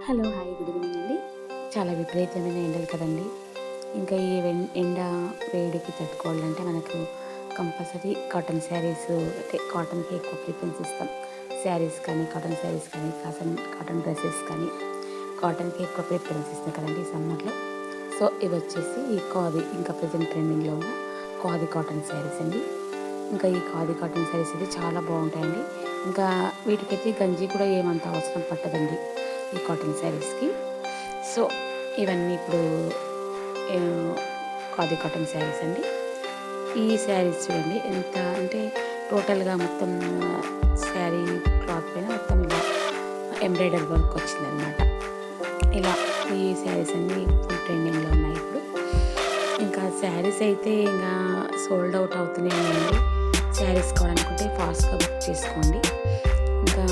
Hello hi good evening అండి. చాలా విపరీతమైన ఎండలు కదండి. ఇంకా ఈ ఎండ వేడికి తట్టుకోవాలంటే మనకు కంపల్సరీ కాటన్ శారీస్, అంటే కాటన్కి ఎక్కువ ప్రిఫరెన్స్ ఇస్తాం. శారీస్ కానీ, కాటన్ శారీస్ కానీ, కాటన్ డ్రెస్సెస్ కానీ కాటన్కి ఎక్కువ ప్రిఫరెన్స్ ఇస్తాం కదండి ఈ సమ్మర్లో. సో ఇవి వచ్చేసి ఈ ఖాదీ, ఇంకా ప్రజెంట్ ట్రెండింగ్లో ఉన్న ఖాదీ కాటన్ శారీస్ అండి. ఇంకా ఈ ఖాదీ కాటన్ శారీస్ అయితే చాలా బాగుంటాయండి. ఇంకా వీటికైతే గంజి కూడా ఏమంత అవసరం పట్టదండి ఈ కాటన్ శారీస్కి. సో ఇవన్నీ ఇప్పుడు ఖాదీ కాటన్ శారీస్ అండి. ఈ శారీస్ చూడండి ఎంత అంటే టోటల్గా మొత్తం శారీ క్లాత్ పైన మొత్తం ఇలా ఎంబ్రాయిడరీ వర్క్ వచ్చిందనమాట. ఇలా ఈ శారీస్ అన్నీ ఫుల్ ట్రెండింగ్లో ఉన్నాయి ఇప్పుడు. ఇంకా శారీస్ అయితే ఇంకా సోల్డ్ అవుట్ అవుతూనే ఉన్నాయండి. శారీస్ కావాలనుకుంటే ఫాస్ట్గా బుక్ చేసుకోండి. ఇంకా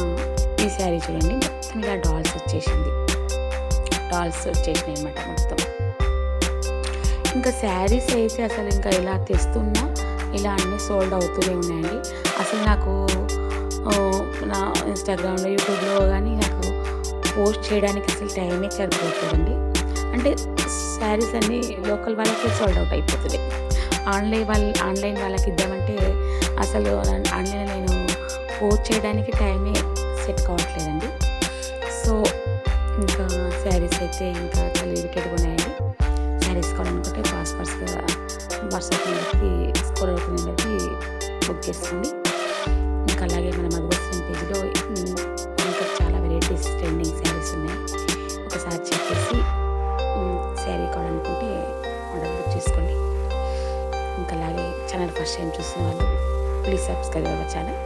ఈ శారీ చూడండి మొత్తం ఇలా డాల్స్ వచ్చేసినాయి అనమాట మొత్తం. ఇంకా శారీస్ అయితే అసలు ఇంకా ఇలా తెస్తున్నా ఇలా అన్నీ సోల్డ్ అవుతూనే ఉన్నాయండి. అసలు నాకు నా ఇన్స్టాగ్రామ్లో, యూట్యూబ్లో కానీ నాకు పోస్ట్ చేయడానికి అసలు టైమే సరిపోతుందండి. అంటే శారీస్ అన్నీ లోకల్ వాళ్ళకి సోల్డ్ అవుట్ అయిపోతుంది. ఆన్లైన్ వాళ్ళకి ఇద్దామంటే అసలు ఆన్లైన్లో నేను పోస్ట్ చేయడానికి టైమే సెట్ కావట్లేదండి. సో ఇంకా శారీస్ అయితే ఇంకా చాలా లిమిటెడ్గా ఉన్నాయండి. శారీస్ కావాలనుకుంటే ఫాస్ట్గా వాట్సాప్ నెంబర్కి స్క్రోల్ అవుతున్న నెంబర్కి బుక్ చేసుకోండి. ఇంకా అలాగే మన మధువస్త్రం పేజ్లో ఇంకా చాలా వెరైటీస్ ట్రెండింగ్ శారీస్ ఉన్నాయి. ఒకసారి చెక్ చేసి శారీ కావాలనుకుంటే ఆర్డర్ బుక్ చేసుకోండి. ఇంకా అలాగే ఛానల్ ఫస్ట్ టైం చూస్తున్న వాళ్ళు ప్లీజ్ సబ్స్క్రైబ్ అవ్వ ఛానల్.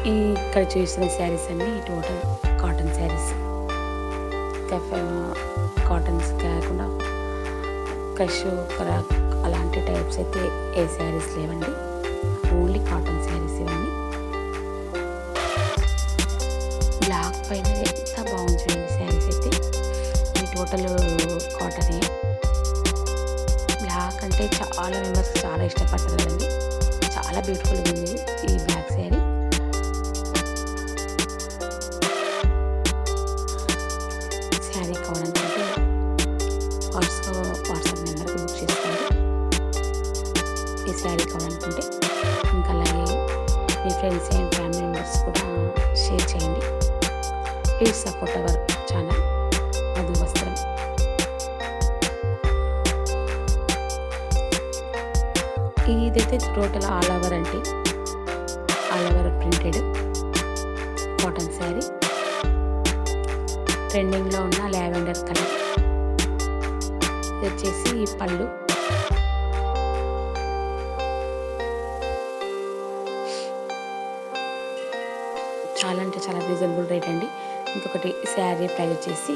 ఇక్కడ చూస్తున్న శారీస్ అన్నీ టోటల్ కాటన్ శారీస్. కాటన్స్ కాకుండా క్రష్, అలాంటి టైప్స్ అయితే ఏ శారీస్ లేవండి. ఓన్లీ కాటన్ శారీస్ ఇవన్నీ. బ్లాక్ పైన ఎంత బాగుంటుందండి శారీస్ అయితే. ఈ టోటల్ కాటనే. బ్లాక్ అంటే చాలా మెంబర్స్ చాలా ఇష్టపడతారు కదండి. చాలా బ్యూటిఫుల్గా ఉంది ఈ బ్లాక్ శారీ. శారీ కావాలనుకుంటే వాట్సాప్ నెంబర్కి బుక్ చేసుకోండి ఈ శారీ కావాలనుకుంటే. ఇంకా అలాగే మీ ఫ్రెండ్స్ అండ్ ఫ్యామిలీ మెంబర్స్ కూడా షేర్ చేయండి. Please support our channel Madhuvastram. ఇదైతే టోటల్ ఆల్ ఓవర్ అంటే all over printed cotton sari. ట్రెండింగ్లో ఉన్న లావెండర్ కలర్. ఇది వచ్చేసి పళ్ళు. చాలా అంటే చాలా రీజనబుల్ రేట్ అండి. ఇంకొకటి శారీ ప్రైస్ వచ్చేసి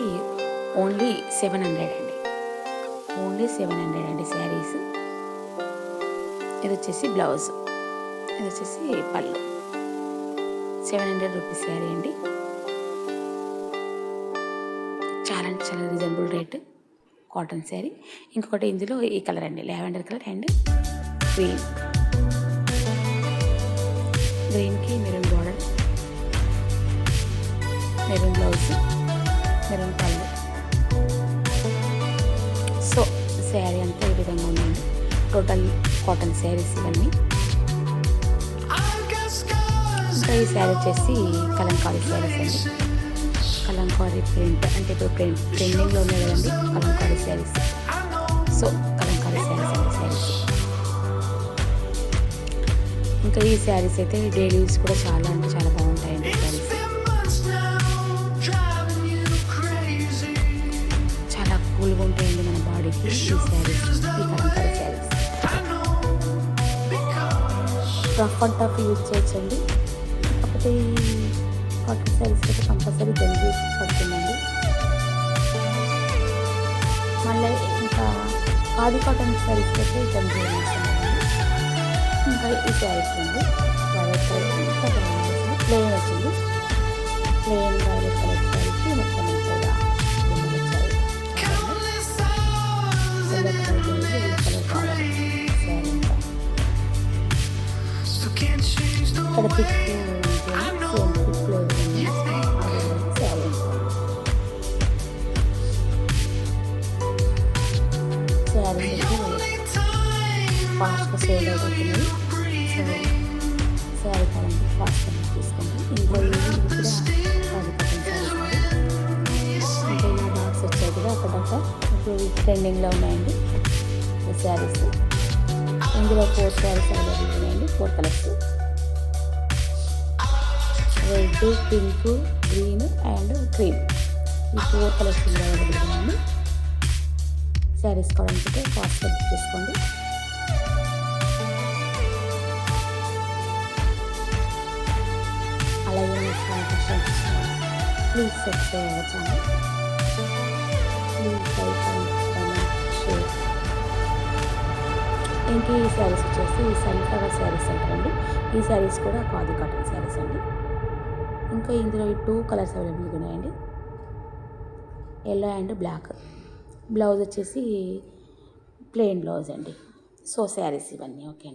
ఓన్లీ 700 అండి. ఓన్లీ 700 అండి శారీస్. ఇది వచ్చేసి బ్లౌజ్, ఇది వచ్చేసి పళ్ళు. 700 రూపీస్ శారీ అండి. చాలా అంటే చాలా రీజనబుల్ రేట్ కాటన్ శారీ. ఇంకొకటి ఇందులో ఈ కలర్ అండి, లావెండర్ కలర్ అండ్ గ్రీన్కి maroon border, maroon blouse, maroon పళ్ళు. సో శారీ అంతా ఈ విధంగా ఉందండి. టోటల్ కాటన్ శారీస్ ఇవన్నీ. ఇంకా ఈ శారీ వచ్చేసి కలంకారీ శారీస్ అండి. కలంకారీ ప్రింట్ అంటే ఇప్పుడు ట్రెండింగ్లో ఉన్నాయి కదండి కలంకారీ శారీస్. సో కలంకారీ శారీస్ అండి శారీస్. ఇంకా ఈ శారీస్ అయితే డైలీ యూస్ కూడా చాలా అంటే చాలా బాగుంటాయండి శారీస్. చాలా కూల్గా ఉంటాయండి మన బాడీకి ఈ శారీస్, ఈ Kalamkari saris. Rough and tough use చేయొచ్చండి. కాకపోతే ఈ కాటన్ శారీస్ అయితే కంపల్సరీ గంజి పడుతుందండి. మళ్ళీ ఇంకా ఖాదీ కాటన్ శారీస్ అయితే గంజి వేస్తుందండి. ఇంకా ఈ శారీస్ ఉంది వైలెట్ కలర్, ఇంకా బాగుంది. ప్లెయిన్ వచ్చింది. ప్లెయిన్ వైలెట్ కలర్ శారీకి మొత్తం వచ్చాయి. ఎల్లో కలర్ శారీ ఇంకా ఇక్కడ పిక్ సేమ్ పిక్లో శారీ శారీస్ అయితే ఫాస్ట్గా సోల్డ్ అవుట్ అవుతున్నాయి. సో శారీ కావాలంటే ఫాస్ట్గా బుక్ చేసుకోండి. ఇంట్లో ఏవి కూడా కాదు కటింగ్ శారీస్ అండి. ఇంకా ఇలా బాక్స్ వచ్చాయి కదా అక్కడక్క ఇప్పుడు ట్రెండింగ్లో ఉన్నాయండి ఈ శారీస్. ఇందులో 4 శారీస్ అవైలబుల్ ఉన్నాయండి, 4 colours, red, pink, green and cream. ఈ 4 కలర్స్ అవైలబుల్ ఉన్నాయండి. శారీస్ కావాలనుకుంటే ఫాస్ట్గా బుక్ చేసుకోండి. అలాగే మీకు please subscribe our channel. Please like and comment, share. ఇంక ఈ శారీస్ వచ్చేసి సన్ఫ్లవర్ శారీస్ అంటారండి. ఈ శారీస్ కూడా ఖాదీ కాటన్ శారీస్ అండి. ఇంకా ఇందులో 2 కలర్స్ అవైలబుల్గా ఉన్నాయండి, ఎల్లో అండ్ బ్లాక్. బ్లౌజ్ వచ్చేసి ప్లెయిన్ బ్లౌజ్ అండి. సో శారీస్ ఇవన్నీ ఓకే అండి.